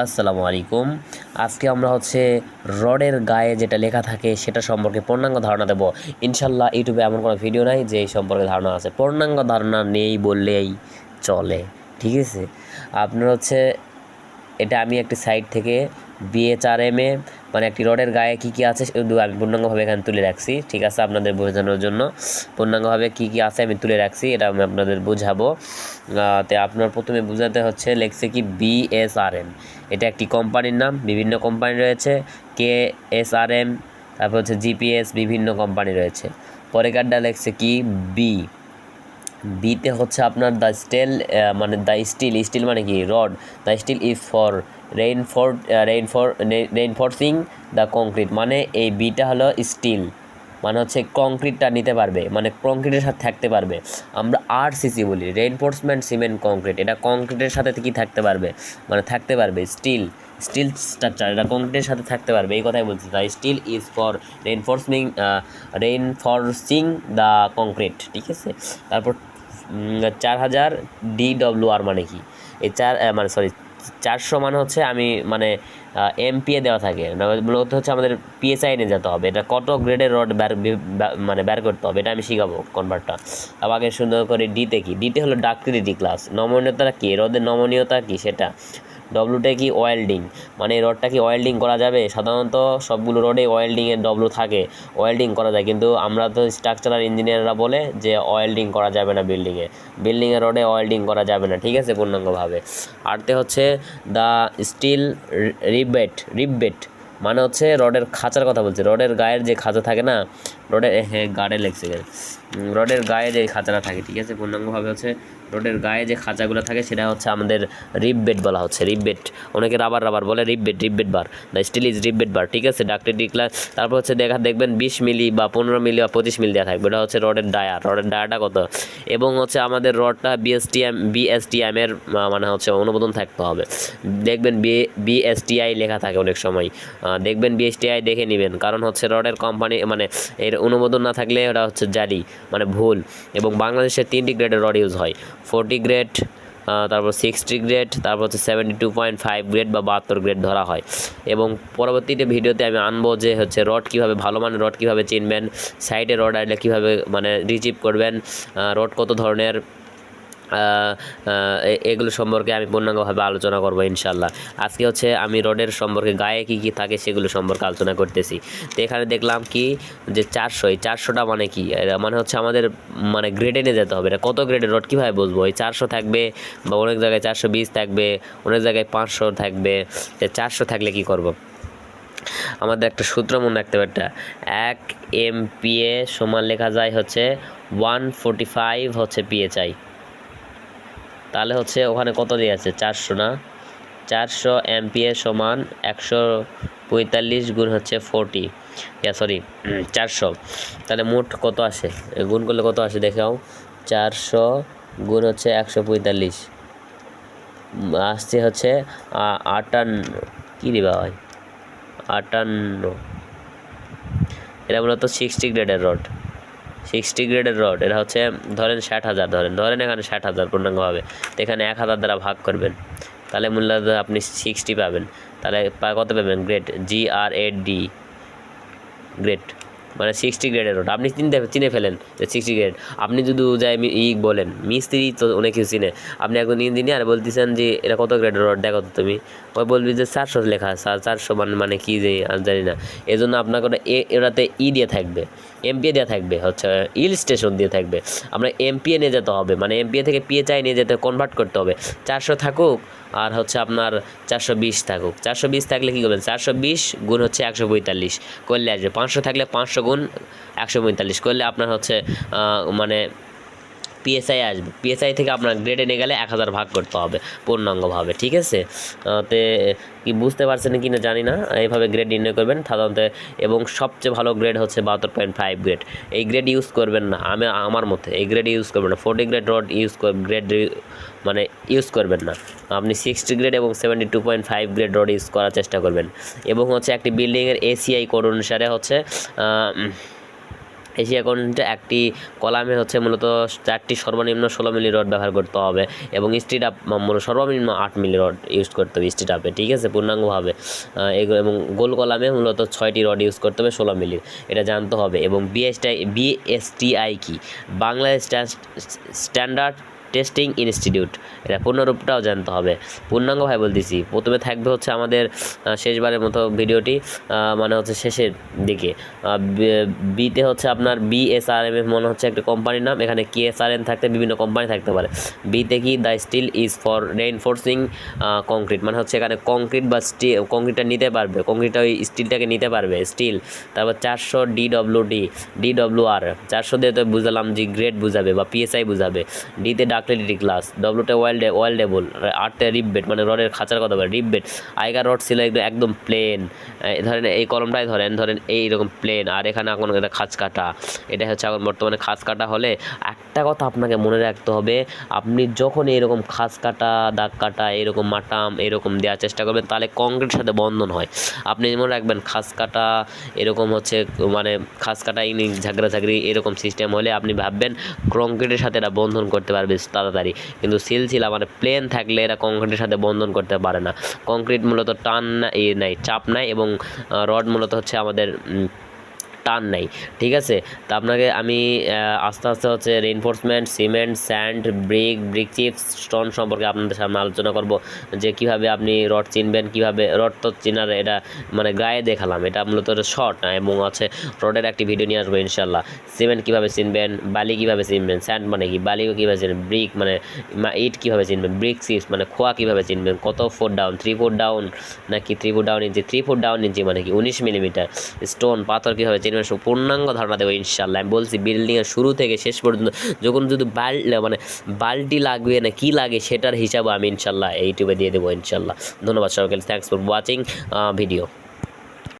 আসসালামু আলাইকুম। আজকে আমরা রডের গায়ে যেটা লেখা থাকে সেটা সম্পর্কে পূর্ণাঙ্গ ধারণা দেব। ইনশাল্লাহ ইউটিউবে এমন কোনো ভিডিও নাই যে এই সম্পর্কে ধারণা আছে, পূর্ণাঙ্গ ধারণা নেই বললেই চলে। ঠিক আছে, আপনার এটা আমি একটি সাইট থেকে বিএচআরএমে মানে একটি রডের গায়ে কী কী আছে শুধু আমি পূর্ণাঙ্গভাবে এখানে তুলে রাখছি। ঠিক আছে, আপনাদের বোঝানোর জন্য পূর্ণাঙ্গভাবে কী কী আছে আমি তুলে রাখছি, এটা আমি আপনাদের বোঝাবো। তো আপনার প্রথমে বোঝাতে লেখছে কি বিএসআরএম, এটা একটি কোম্পানির নাম। বিভিন্ন কোম্পানি রয়েছে, কেএসআরএম, তারপর জিপিএস, বিভিন্ন কোম্পানি রয়েছে। পরেরটা লেখছে কি বিতে আপনার দ্য স্টিল, মানে দ্য স্টিল মানে কি rod. The steel is for reinforcing the concrete, মানে এই বিটা হলো স্টিল, মানে কংক্রিটটা নিতে পারবে, মানে কংক্রিটের সাথে থাকতে পারবে। আমরা আরসিসি বলি, রেইনফোর্সমেন্ট সিমেন্ট কংক্রিট, এটা কংক্রিটের সাথে কি থাকতে পারবে, মানে থাকতে পারবে। স্টিল স্ট্রাকচার, এটা কংক্রিটের সাথে থাকতে পারবে, এই কথাই বলছি। The steel is for reinforcing the concrete. ঠিক আছে, তারপর 4000 DWR মানে কি, এই মানে 400 মানে আমি এমপিএ দেওয়া থাকে, মূলত আমাদের পিএসআই নিয়ে যেতে হবে। এটা কত গ্রেডের রড বের করতে হবে, এটা আমি শিখাবো কনভার্টটা। আগে সুন্দর করে ডিতে হলো ডাক্টিলিটি ক্লাস, নমনীয়তা কি, রডের নমনীয়তা কি সেটা। ডব্লুটা কি, ওয়েল্ডিং, মানে এই রডটা কি ওয়েল্ডিং করা যাবে। সাধারণত সবগুলো রডে ওয়েল্ডিংয়ের ডব্লু থাকে, ওয়েল্ডিং করা যায়, কিন্তু আমরা তো স্ট্রাকচারাল ইঞ্জিনিয়াররা বলে যে ওয়েল্ডিং করা যাবে না, বিল্ডিংয়ের রডে ওয়েল্ডিং করা যাবে না। ঠিক আছে, পূর্ণাঙ্গভাবে। আরতে দ্য স্টিল রিববেট, মানে রডের খাঁচার কথা বলছে। রডের গায়ের যে খাঁচা থাকে না, গাড়ে লেগছে, রডের গায়ে যে খাঁচাটা থাকে। ঠিক আছে, পূর্ণাঙ্গভাবে রডের গায়ে যে খাঁচাগুলো থাকে সেটা আমাদের রিববেট বলা হচ্ছে। রিববেট, অনেকে রাবার বলে, রিববেট বার। দ্য স্টিল ইজ রিববেট বার। ঠিক আছে, ডাক্টেড ক্লাস। তারপর দেখবেন 20 মিলি বা 15 মিলি বা 25 মিলি দেওয়া থাকবে, এটা রডের ডায়াটা কত। এবং আমাদের রডটা বিএসটিএম এর মানে অনুমোদন থাকতে হবে। দেখবেন বিএসটিআই লেখা থাকে অনেক সময়, দেখবেন বিএসটিআই দেখে নেবেন, কারণ রডের কোম্পানি মানে এর অনুমোদন না থাকলে ওটা জালি, মানে ভুল। এবং বাংলাদেশে 3টি গ্রেডের রড ইউজ হয়, 40 গ্রেড, তারপর 60 গ্রেড, তারপর 72.5 গ্রেড বা 72 গ্রেড ধরা হয়। এবং পরবর্তীতে ভিডিওতে আমি আনবো যে রড কীভাবে, ভালো মানের রড কীভাবে চিনবেন, সাইডে রড আসলে কীভাবে মানে রিচিভ করবেন, রড কত ধরনের, এগুলো সম্পর্কে আমি পূর্ণাঙ্গভাবে আলোচনা করব ইনশাল্লাহ। আজকে আমি রডের সম্পর্কে গায়ে কী কী থাকে সেগুলো সম্পর্কে আলোচনা করতেছি। তো এখানে দেখলাম কি যে 400, এই 400টা মানে কি, মানে আমাদের মানে গ্রেডে নিয়ে যেতে হবে। এটা কত গ্রেডের রড কীভাবে বুঝবো, এই 400 থাকবে বা অনেক জায়গায় 420 থাকবে, অনেক জায়গায় 500 থাকবে। 400 থাকলে কি করব, আমাদের একটা সূত্র মনে রাখতে হবে, একটা 1 MPa সমান লেখা যায় 145 PSI। তাহলে ওখানে কত দিয়ে আছে, 400 না, 400 MPa সমান 145 গুণ 40, 400। তাহলে মোট কত আসে, গুণ করলে কত আসে দেখাও। 400 গুণ 145 আসছে 58, কী দিবা হয় 58। এটা মূলত 60 গ্রেডের রড, 60 গ্রেডের রড। এটা ধরেন 60,000, ধরেন এখানে 60,000 পূর্ণাঙ্গভাবে। তো এখানে 1000 দ্বারা ভাগ করবেন, তাহলে মূলত আপনি 60 পাবেন। তাহলে কত পাবেন, গ্রেড, GRAD, গ্রেড মানে 60 গ্রেডের রড। আপনি চিনে ফেলেন যে 60 গ্রেড। আপনি যদি যাই বলেন, মিস্ত্রি তো অনেক কিছু চিনে, আপনি একজন ইঞ্জিনিয়ার বলতেছেন যে এটা কত গ্রেডের রড দেখো তো তুমি, ওই বলবি যে 400 লেখা আছে, 400 মানে কী যে আমি জানি না। এই জন্য আপনাকে এটাতে দিয়ে থাকবে, এমপিএ দেওয়া থাকবে, ইলস্ট্রেশন দিয়ে থাকবে। আমরা এমপিএ নিয়ে যেতে হবে, মানে এমপিএ থেকে পিএচআই নিয়ে যেতে কনভার্ট করতে হবে। 400 থাকুক আর আপনার 420 থাকুক। 420 থাকলে কী করবেন, 420 গুণ 145 করলে আসবে। 500 থাকলে 500 গুণ 145 করলে আপনার মানে পিএসআই আসবে। পিএসআই থেকে আপনার গ্রেডে নিয়ে গেলে 1000 ভাগ করতে হবে পূর্ণাঙ্গভাবে। ঠিক আছে, তে কি বুঝতে পারছেন কি না জানি না, এইভাবে গ্রেড নির্ণয় করবেন সাধারণত। এবং সবচেয়ে ভালো গ্রেড 72.5 গ্রেড। এই গ্রেড ইউজ করবেন না, আমার মতে এই গ্রেড ইউজ করবেন না। 40 গ্রেড রড মানে ইউজ করবেন না। আপনি 60 গ্রেড এবং 72.5 গ্রেড রড ইউজ করার চেষ্টা করবেন। এবং একটি বিল্ডিংয়ের ACI কোড অনুসারে এশিয়া কন্টিনেন্টে একটি কলামে হচ্ছে মূলত 4টি সর্বনিম্ন 16 মিলি রড ব্যবহার করতে হবে এবং স্ট্রিট আপ সর্বনিম্ন 8 মিলি রড ইউজ করতে হবে স্ট্রিট আপে, ঠিক আছে, পূর্ণাঙ্গভাবে এগুলো। এবং গোল কলামে মূলত 6টি রড ইউজ করতে হবে 16 মিলির, এটা জানতে হবে। এবং বিএসটিআই কি, বাংলাদেশ স্ট্যান্ডার্ড টেস্টিং ইনস্টিটিউট, এটা পূর্ণরূপটাও জানতে হবে। পূর্ণাঙ্গভাবে বলতেছি, প্রথমে থাকবে হচ্ছে আমাদের শেষবারের মতো ভিডিওটি, মানে হচ্ছে শেষের দিকে। বিতে হচ্ছে আপনার বিএসআরএম মনে হচ্ছে একটা কোম্পানির নাম, এখানে কেএসআরএন থাকতে বিভিন্ন কোম্পানি থাকতে পারে। বিতে কি, the steel is for reinforcing concrete, মানে হচ্ছে এখানে কংক্রিট বা কংক্রিটটা নিতে পারবে, কংক্রিটটা ওই স্টিলটাকে নিতে পারবে স্টিল। তারপর 400 ডিডব্লিউআর, 400 দিয়ে তো বুঝালাম যে গ্রেড বুঝাবে বা পিএসআই বুঝাবে। ডিতে ডাক্টিলিটি ক্লাস, ডব্লুতে ওয়েল্ডেবল, আরতে রিপবেট মানে রডের খাঁচার কথা বলে রিপবেট। আগেকার রড ছিল একদম প্লেন, ধরেন এই কলমটাই ধরেন এইরকম প্লেন, আর এখানে এখন এটা খাঁচ কাটা, এটা হচ্ছে এখন বর্তমানে খাঁচ কাটা হলে একটা কথা আপনাকে মনে রাখতে হবে, আপনি যখন এরকম খাঁচ কাটা দাগ কাটা এরকম মাটাম এরকম দেওয়ার চেষ্টা করবেন তাহলে কংক্রিটের সাথে বন্ধন হয়। আপনি মনে রাখবেন খাঁচ কাটা এরকম হচ্ছে মানে খাঁচ কাটা ঝাগড়ি এরকম সিস্টেম হলে আপনি ভাববেন কংক্রিটের সাথে এটা বন্ধন করতে পারবে তাড়াতাড়ি, কিন্তু সিলসিলা মানে প্লেন থাকলে এরা কংক্রিটের সাথে বন্ধন করতে পারে না। কংক্রিট মূলত টান নাই, চাপ নাই, এবং রড মূলত হচ্ছে আমাদের টান নাই, ঠিক আছে। তা আপনাকে আমি আস্তে আস্তে হচ্ছে reinforcement, cement, sand, brick chips, stone সম্পর্কে আপনাদের সামনে আলোচনা করব, যে কিভাবে আপনি রড চিনবেন, কিভাবে রড তো চিনার এটা মানে গায়ে দেখালাম, এটা মূলত শর্ট না, এবং আছে রডের একটি ভিডিও নিয়ে আসবো ইনশাল্লাহ। সিমেন্ট কীভাবে চিনবেন, বালি কীভাবে চিনবেন, স্যান্ড মানে কি, বালিও কীভাবে চিনবেন, ব্রিক মানে ইট কীভাবে চিনবেন, ব্রিক চিপস মানে খোয়া কীভাবে চিনবেন, কত ফুট ডাউন, 3 ফুট ডাউন নাকি 3 ফুট ডাউন ইঞ্চি, 3 ফুট ডাউন ইঞ্চি মানে কি 19 মিলিমিটার, স্টোন পাথর কীভাবে চিনবেন, পূর্ণাঙ্গ ধারণা দেবো ইনশাল্লাহ। আমি বলছি বিল্ডিংয়ের শুরু থেকে শেষ পর্যন্ত যখন যদি বাল্টি লাগবে না কি লাগে সেটার হিসাবে আমি ইনশাল্লাহ ইউটিউবে দিয়ে দেবো ইনশাল্লাহ। ধন্যবাদ সবাইকে, থ্যাংকস ফর ওয়াচিং ভিডিও।